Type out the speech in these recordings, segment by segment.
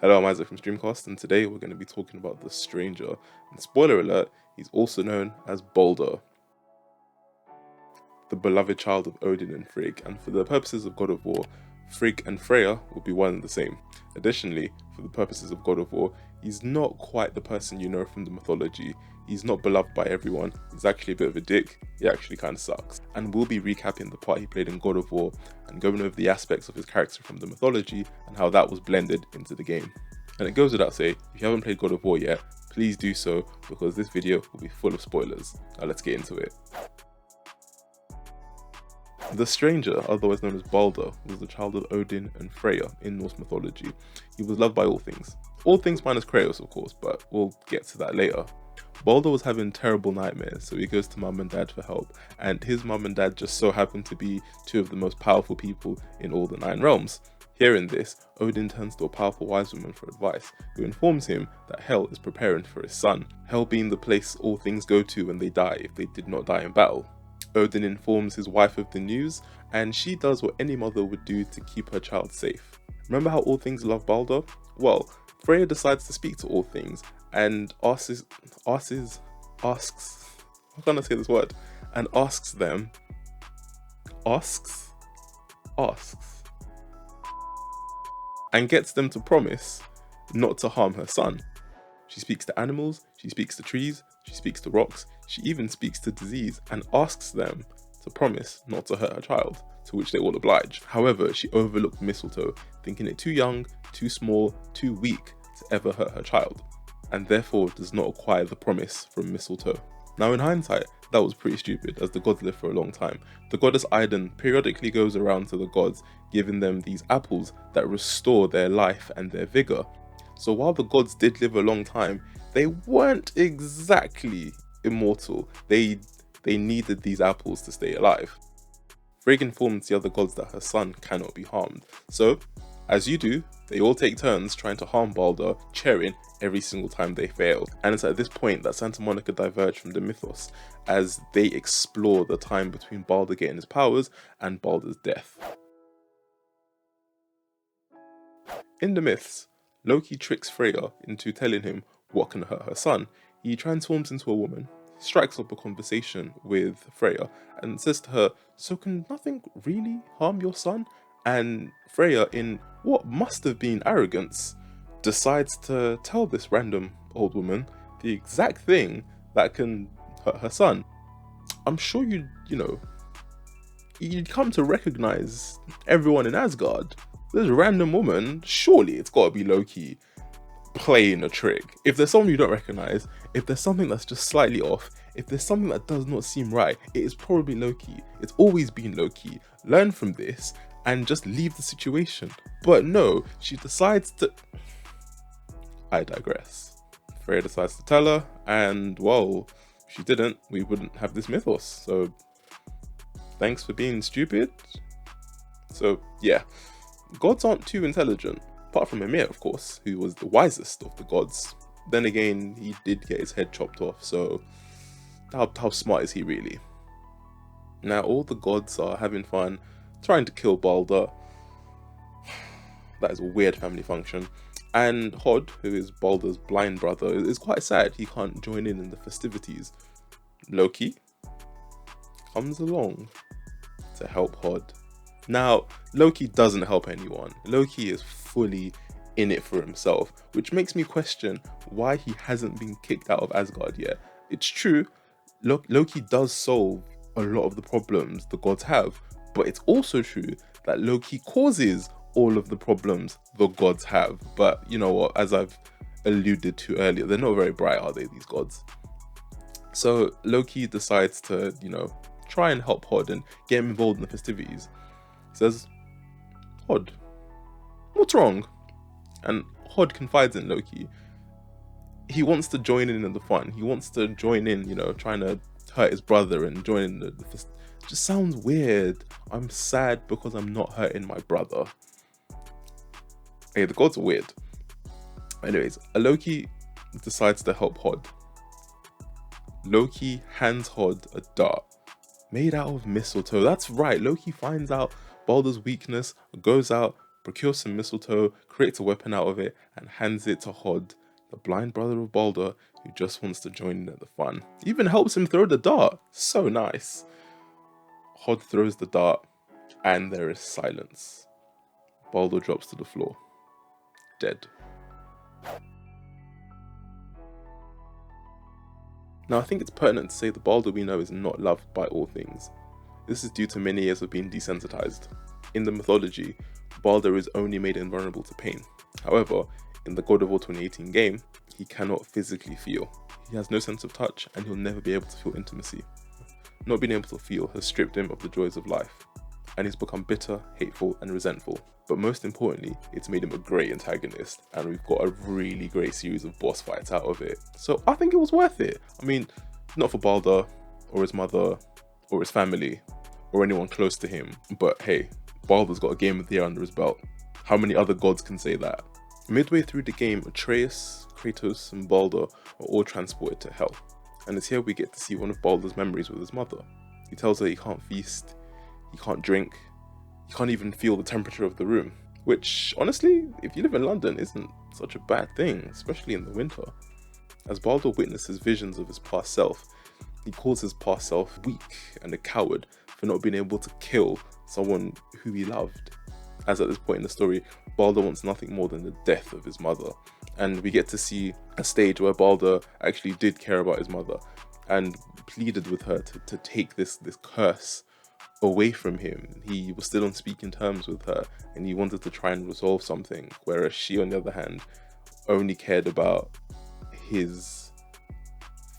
Hello, I'm Isaac from Streamcast, and today we're going to be talking about the Stranger. And spoiler alert, he's also known as Baldur, the beloved child of Odin and Frigg, and for the purposes of God of War, Frigg and Freya will be one and the same. Additionally, for the purposes of God of War, he's not quite the person you know from the mythology. He's not beloved by everyone, he's actually a bit of a dick, he actually kind of sucks. And we'll be recapping the part he played in God of War and going over the aspects of his character from the mythology and how that was blended into the game. And it goes without saying, if you haven't played God of War yet, please do so because this video will be full of spoilers. Now let's get into it. The Stranger, otherwise known as Baldur, was the child of Odin and Freya in Norse mythology. He was loved by all things minus Kratos of course, but we'll get to that later. Baldur was having terrible nightmares, so he goes to mum and dad for help, and his mum and dad just so happen to be two of the most powerful people in all the 9 realms. Hearing this, Odin turns to a powerful wise woman for advice, who informs him that Hel is preparing for his son, Hel being the place all things go to when they die if they did not die in battle. Odin informs his wife of the news, and she does what any mother would do to keep her child safe. Remember how all things love Baldur? Well, Freya decides to speak to all things and asks and gets them to promise not to harm her son. She speaks to animals, she speaks to trees, she speaks to rocks, she even speaks to disease and asks them to promise not to hurt her child, to which they all oblige. However, she overlooked mistletoe, thinking it too young, too small, too weak to ever hurt her child, and therefore does not acquire the promise from mistletoe. Now in hindsight, that was pretty stupid, as the gods lived for a long time. The goddess Idun periodically goes around to the gods, giving them these apples that restore their life and their vigor. So while the gods did live a long time, they weren't exactly immortal. They needed these apples to stay alive. Frigg informs the other gods that her son cannot be harmed. So, as you do, they all take turns trying to harm Baldur, cheering every single time they fail. And it's at this point that Santa Monica diverge from the mythos, as they explore the time between Baldur getting his powers and Baldur's death. In the myths, Loki tricks Freya into telling him what can hurt her son. He transforms into a woman, strikes up a conversation with Freya and says to her, "So can nothing really harm your son?" And Freya, in what must have been arrogance, decides to tell this random old woman the exact thing that can hurt her son. I'm sure you'd come to recognize everyone in Asgard. This random woman, surely it's gotta be Loki playing a trick. If there's someone you don't recognize, if there's something that's just slightly off, if there's something that does not seem right, it is probably Loki. It's always been Loki. Learn from this and just leave the situation. But no, she decides to... I digress. Freya decides to tell her, and well, if she didn't, we wouldn't have this mythos. So thanks for being stupid. So yeah, gods aren't too intelligent, apart from Ymir of course, who was the wisest of the gods. Then again, he did get his head chopped off, so how smart is he really? Now all the gods are having fun, trying to kill Baldur. That is a weird family function. And Hod, who is Baldur's blind brother, is quite sad he can't join in the festivities. Loki comes along to help Hod. Now, Loki doesn't help anyone. Loki is fully in it for himself, which makes me question why he hasn't been kicked out of Asgard yet. It's true, Loki does solve a lot of the problems the gods have, but it's also true that Loki causes all of the problems the gods have. But you know what, as I've alluded to earlier, they're not very bright, are they, these gods? So Loki decides to, try and help Hod and get him involved in the festivities. He says, "Hod, what's wrong?" And Hod confides in Loki. He wants to join in the fun. He wants to join in, trying to hurt his brother and join in the fest. Just sounds weird. I'm sad because I'm not hurting my brother. Hey, the gods are weird. Anyways, Loki decides to help Hod. Loki hands Hod a dart made out of mistletoe. That's right, Loki finds out Baldur's weakness, goes out, procures some mistletoe, creates a weapon out of it, and hands it to Hod, the blind brother of Baldur, who just wants to join in the fun. Even helps him throw the dart. So nice. Hod throws the dart, and there is silence. Baldur drops to the floor, dead. Now I think it's pertinent to say the Baldur we know is not loved by all things. This is due to many years of being desensitized. In the mythology, Baldur is only made invulnerable to pain. However, in the God of War 2018 game, he cannot physically feel. He has no sense of touch, and he'll never be able to feel intimacy. Not being able to feel has stripped him of the joys of life, and he's become bitter, hateful, and resentful. But most importantly, it's made him a great antagonist, and we've got a really great series of boss fights out of it. So I think it was worth it. I mean, not for Baldur, or his mother, or his family, or anyone close to him, but hey, Baldur's got a game of the year under his belt. How many other gods can say that? Midway through the game, Atreus, Kratos, and Baldur are all transported to Hell, and it's here we get to see one of Baldur's memories with his mother. He tells her he can't feast, he can't drink, he can't even feel the temperature of the room, which honestly, if you live in London, isn't such a bad thing, especially in the winter. As Baldur witnesses visions of his past self, he calls his past self weak and a coward for not being able to kill someone who he loved. As at this point in the story, Baldur wants nothing more than the death of his mother, and we get to see a stage where Baldur actually did care about his mother and pleaded with her to take this curse away from him. He was still on speaking terms with her, and he wanted to try and resolve something, whereas she, on the other hand, only cared about his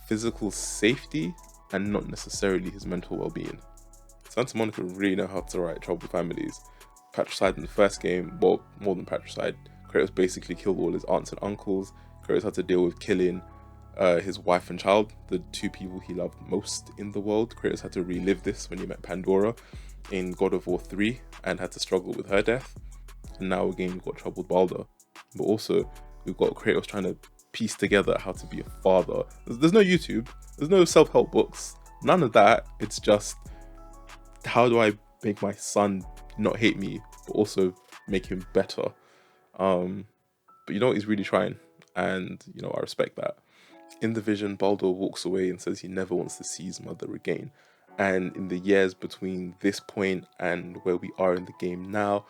physical safety and not necessarily his mental well-being. Santa Monica really know how to write troubled families. Patricide in the first game, well, more than patricide, Kratos basically killed all his aunts and uncles. Kratos had to deal with killing his wife and child, the two people he loved most in the world. Kratos had to relive this when he met Pandora in God of War 3 and had to struggle with her death. And now again we've got troubled Baldur. But also we've got Kratos trying to piece together how to be a father. There's no YouTube, there's no self-help books, none of that. It's just, how do I make my son not hate me, but also make him better? But you know what, he's really trying, and you know, I respect that. In the vision, Baldur walks away and says he never wants to see his mother again. And in the years between this point and where we are in the game now,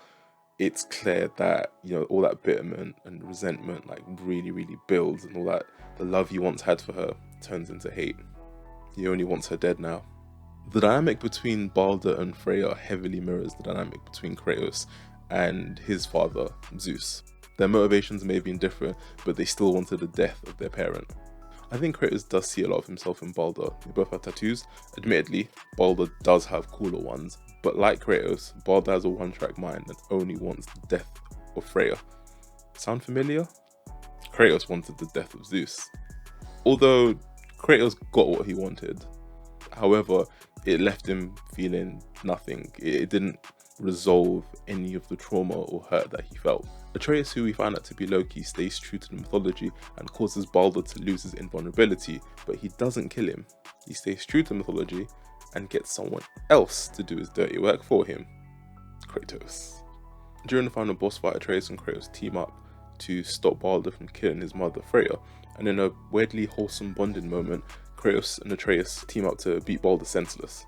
it's clear that, you know, all that bitterment and resentment like really builds, and all that the love he once had for her turns into hate. He only wants her dead now. The dynamic between Baldur and Freya heavily mirrors the dynamic between Kratos and his father, Zeus. Their motivations may have been different, but they still wanted the death of their parent. I think Kratos does see a lot of himself in Baldur. They both have tattoos. Admittedly, Baldur does have cooler ones, but like Kratos, Baldur has a one-track mind and only wants the death of Freya. Sound familiar? Kratos wanted the death of Zeus. Although Kratos got what he wanted, however, it left him feeling nothing. It didn't resolve any of the trauma or hurt that he felt. Atreus, who we find out to be Loki, stays true to the mythology and causes Baldur to lose his invulnerability, but he doesn't kill him. He stays true to mythology and gets someone else to do his dirty work for him, Kratos. During the final boss fight, Atreus and Kratos team up to stop Baldur from killing his mother Freya, and in a weirdly wholesome bonding moment, Kratos and Atreus team up to beat Baldur senseless.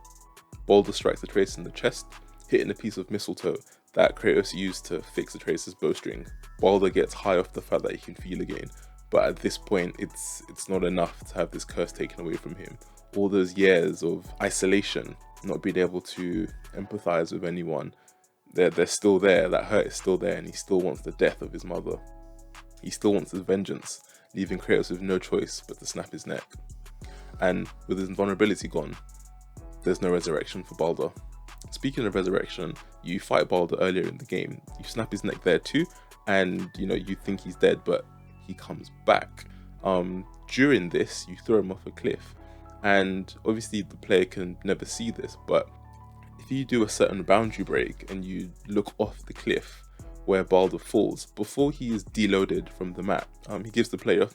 Baldur strikes Atreus in the chest, hitting a piece of mistletoe that Kratos used to fix Atreus' bowstring. Baldur gets high off the fact that he can feel again, but at this point it's not enough to have this curse taken away from him. All those years of isolation, not being able to empathize with anyone, they're still there, that hurt is still there, and he still wants the death of his mother. He still wants his vengeance, leaving Kratos with no choice but to snap his neck. And with his invulnerability gone, there's no resurrection for Baldur. Speaking of resurrection, you fight Baldur earlier in the game, you snap his neck there too, and you know, you think he's dead, but he comes back. During this, you throw him off a cliff, and obviously the player can never see this, but if you do a certain boundary break and you look off the cliff where Baldur falls, before he is deloaded from the map, he gives the player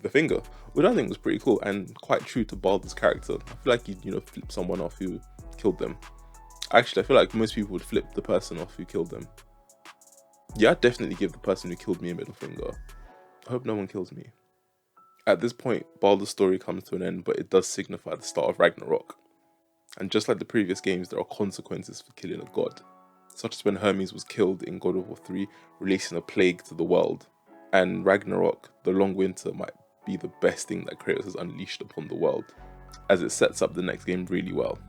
the finger, which I think was pretty cool and quite true to Baldur's character. I feel like he'd, you know, flip someone off who killed them. Actually, I feel like most people would flip the person off who killed them. Yeah, I'd definitely give the person who killed me a middle finger. I hope no one kills me. At this point, Baldur's story comes to an end, but it does signify the start of Ragnarok. And just like the previous games, there are consequences for killing a god, such as when Hermes was killed in God of War 3, releasing a plague to the world. And Ragnarok, the long winter, might be the best thing that Kratos has unleashed upon the world, as it sets up the next game really well.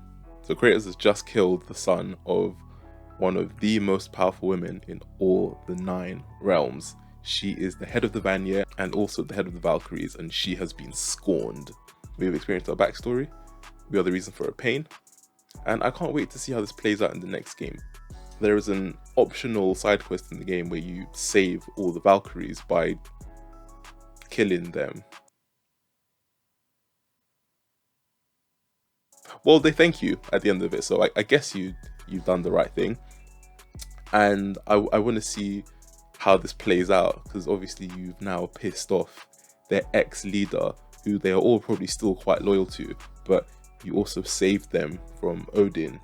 So Kratos has just killed the son of one of the most powerful women in all the 9 realms. She is the head of the Vanir and also the head of the Valkyries, and she has been scorned. We've experienced her backstory, we are the reason for her pain, and I can't wait to see how this plays out in the next game. There is an optional side quest in the game where you save all the Valkyries by killing them. Well, they thank you at the end of it, so I guess you've done the right thing. And I want to see how this plays out, because obviously you've now pissed off their ex-leader, who they are all probably still quite loyal to, but you also saved them from Odin.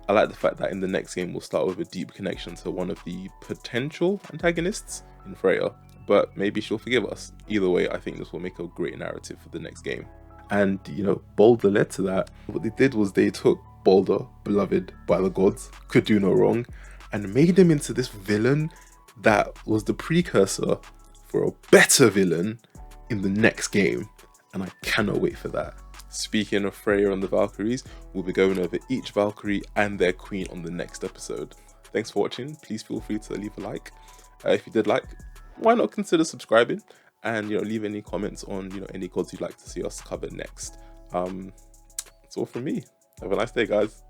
I like the fact that in the next game we'll start with a deep connection to one of the potential antagonists in Freya, but maybe she'll forgive us. Either way, I think this will make a great narrative for the next game. And, you know, Baldur led to that. What they did was they took Baldur, beloved by the gods, could do no wrong, and made him into this villain that was the precursor for a better villain in the next game. And I cannot wait for that. Speaking of Freya and the Valkyries, we'll be going over each Valkyrie and their queen on the next episode. Thanks for watching. Please feel free to leave a like. If you did like, why not consider subscribing? And, you know, leave any comments on, you know, any gods you'd like to see us cover next. That's all from me. Have a nice day, guys.